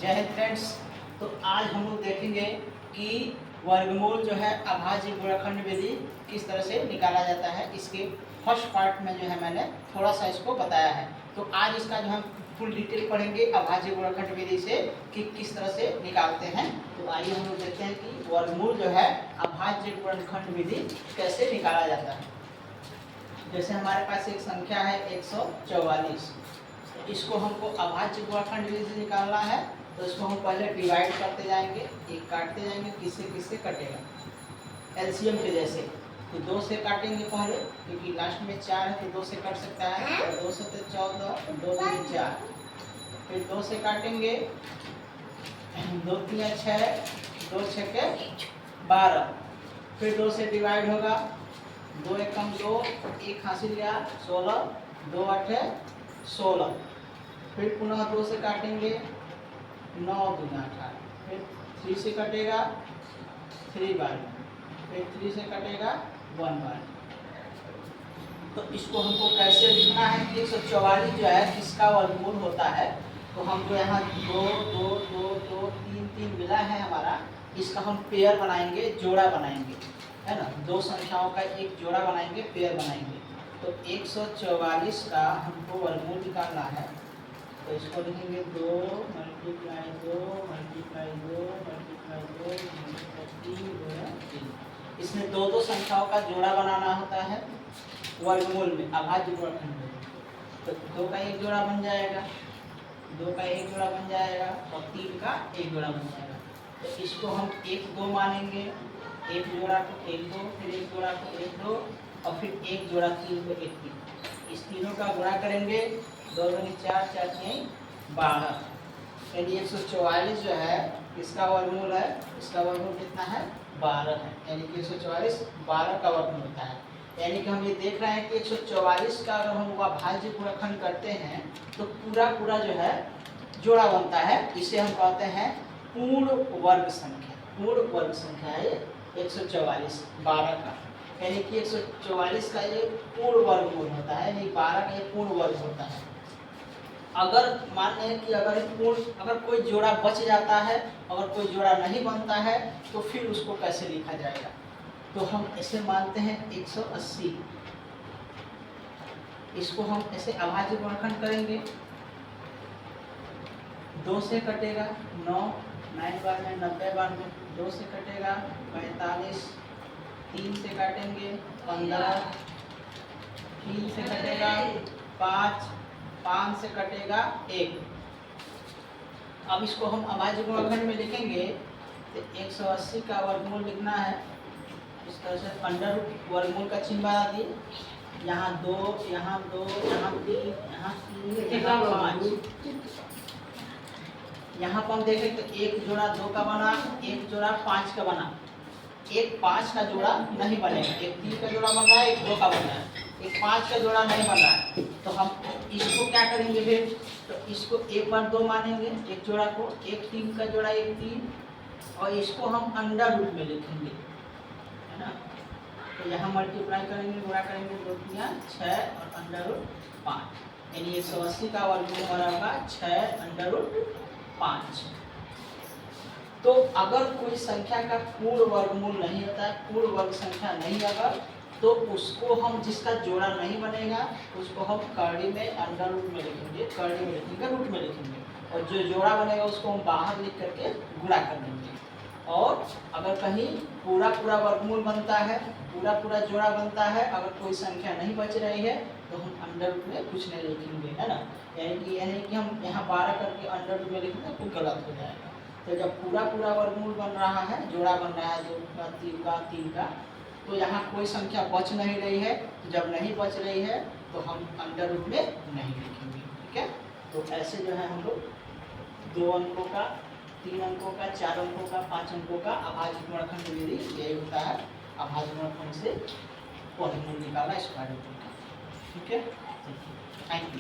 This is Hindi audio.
जय हिंद फ्रेंड्स। तो आज हम लोग देखेंगे कि वर्गमूल जो है अभाज्य गुणनखंड विधि किस तरह से निकाला जाता है। इसके फर्स्ट पार्ट में जो है मैंने थोड़ा सा इसको बताया है। तो आज इसका जो हम फुल डिटेल पढ़ेंगे अभाज्य गुणनखंड विधि से कि किस तरह से निकालते हैं। तो आइए हम लोग देखते हैं कि वर्गमूल जो है अभाज्य गुणनखंड विधि कैसे निकाला जाता है। जैसे हमारे पास एक संख्या है 144, इसको हमको अभाज्य गुणनखंड विधि से निकालना है। तो इसको हम पहले डिवाइड करते जाएंगे, एक काटते जाएंगे, किससे किससे कटेगा एलसीएम के जैसे। तो 2 से काटेंगे पहले, क्योंकि लास्ट में 4 है तो 2 से कट सकता है। तो 2 से तो 14, 2 3 4, फिर 2 से काटेंगे, 2 3 6, 2 6 के 12, फिर 2 से डिवाइड होगा, 2 एकम 2, 1 हासिल लिया 16, 2 8 16, फिर पुनः 2 से काटेंगे, 9 दूना 18, फिर 3 से कटेगा 3 बार, फिर 3 से कटेगा 1 बार। तो इसको हमको कैसे लिखना है कि 144 जो है किसका वर्गमूल होता है। तो हम जो यहाँ 2 2 2 2 3 3 मिला है हमारा, इसका हम पेयर बनाएंगे, जोड़ा बनाएंगे, है ना। 2 संख्याओं का एक जोड़ा बनाएंगे, पेयर बनाएंगे। तो 144 का हमको वर्गमूल निकालना है। तो इसको लिखेंगे 2 मल्टीप्लाई 2 मल्टीप्लाई 2 मल्टीप्लाई 2 मल्टीप्लाई 3। इसमें 2 संख्याओं का जोड़ा बनाना होता है वर्गमूल में, अभाज्य गुणनखंड में। तो 2 का एक जोड़ा बन जाएगा, 2 का एक जोड़ा बन जाएगा और 3 का एक जोड़ा बन जाएगा। तो इसको हम 1 2 मानेंगे, एक जोड़ा को 1 2, फिर एक जोड़ा को 1 2 और फिर एक जोड़ा 3 को 1 3। इस तीनों का गुणा करेंगे, 2 दूनी 4, 4 3 12। यानी 144 जो है इसका वर्गमूल है, इसका वर्गमूल कितना है 12 है। यानी कि 144 12 का वर्गमूल होता है। यानी कि हम ये देख रहे हैं कि 144 का अगर हम अभाज्य गुणनखंड करते हैं तो पूरा पूरा जो है जोड़ा बनता है। इसे हम कहते हैं पूर्ण वर्ग संख्या। पूर्ण वर्ग संख्या है ये 144 12 का। यानी कि 144 का ये पूर्ण वर्गमूल होता है, यानी 12 का ये पूर्ण वर्ग होता है। अगर मान लें कि अगर कोई जोड़ा बच जाता है, अगर कोई जोड़ा नहीं बनता है, तो फिर उसको कैसे लिखा जाएगा। तो हम ऐसे मानते हैं 180, इसको हम ऐसे अभाज्य गुणनखंड करेंगे। 2 से कटेगा 9, 9 बार में 90 बार में, 2 से कटेगा 45, 3 से काटेंगे 15, 3 से कटेगा 5, 5 से कटेगा 1। अब इसको हम अभाज्य गुणनखंड में लिखेंगे तो 180 का वर्गमूल लिखना है इस तरह से। अंडर वर्गमूल का चिन्ह बना दिए, यहाँ 2, यहाँ 2, यहाँ 3, यहाँ 3, यहाँ 5। यहाँ पर हम देखें तो एक जोड़ा 2 का बना, एक जोड़ा 5 का बना, एक 5 का जोड़ा नहीं बनेगा। एक 3 का जोड़ा बन रहा है, एक 2 का बन रहा है, एक 5 का जोड़ा नहीं बन रहा है। तो हम इसको क्या करेंगे फिर, तो इसको एक बार 2 मानेंगे एक जोड़ा को, एक 3 का जोड़ा एक 3, और इसको हम अंडर रूट में लिखेंगे, है ना। तो यहाँ मल्टीप्लाई करेंगे, गुणा करेंगे, 2 3 6 और अंडर रूट 5। यानी 180 का वर्गमूल हमारा होगा 6 अंडर रूट 5। तो अगर कोई संख्या का पूर्ण वर्गमूल नहीं होता है, पूर्ण वर्ग संख्या नहीं अगर, तो उसको हम जिसका जोड़ा नहीं बनेगा उसको हम कर्ली में अंडर रूट में लिखेंगे, कर्ली में लिखेंगे, रूट में लिखेंगे, और जो जोड़ा बनेगा उसको हम बाहर लिख करके गुणा कर देंगे। और अगर कहीं पूरा पूरा वर्गमूल बनता है, पूरा पूरा जोड़ा बनता है, अगर कोई संख्या नहीं बच रही है तो हम अंडर रूट में कुछ नहीं लिखेंगे, है ना। यानी कि हम यहाँ 12 करके अंडर रूट में लिखेंगे तो गलत हो जाएगा। तो जब पूरा पूरा वर्गमूल बन रहा है, जोड़ा बन रहा है 2 का 3 का, तो यहाँ कोई संख्या बच नहीं रही है। जब नहीं बच रही है तो हम अंडर रूट में नहीं लिखेंगे, ठीक है। तो ऐसे जो है हम लोग 2 अंकों का, 3 अंकों का, 4 अंकों का, 5 अंकों का अभाज्य गुणनखंड विधि यही होता है। अभाज्य गुणनखंड से वर्गमूल निकालना स्क्वायर रूट का, ठीक है। Thank you.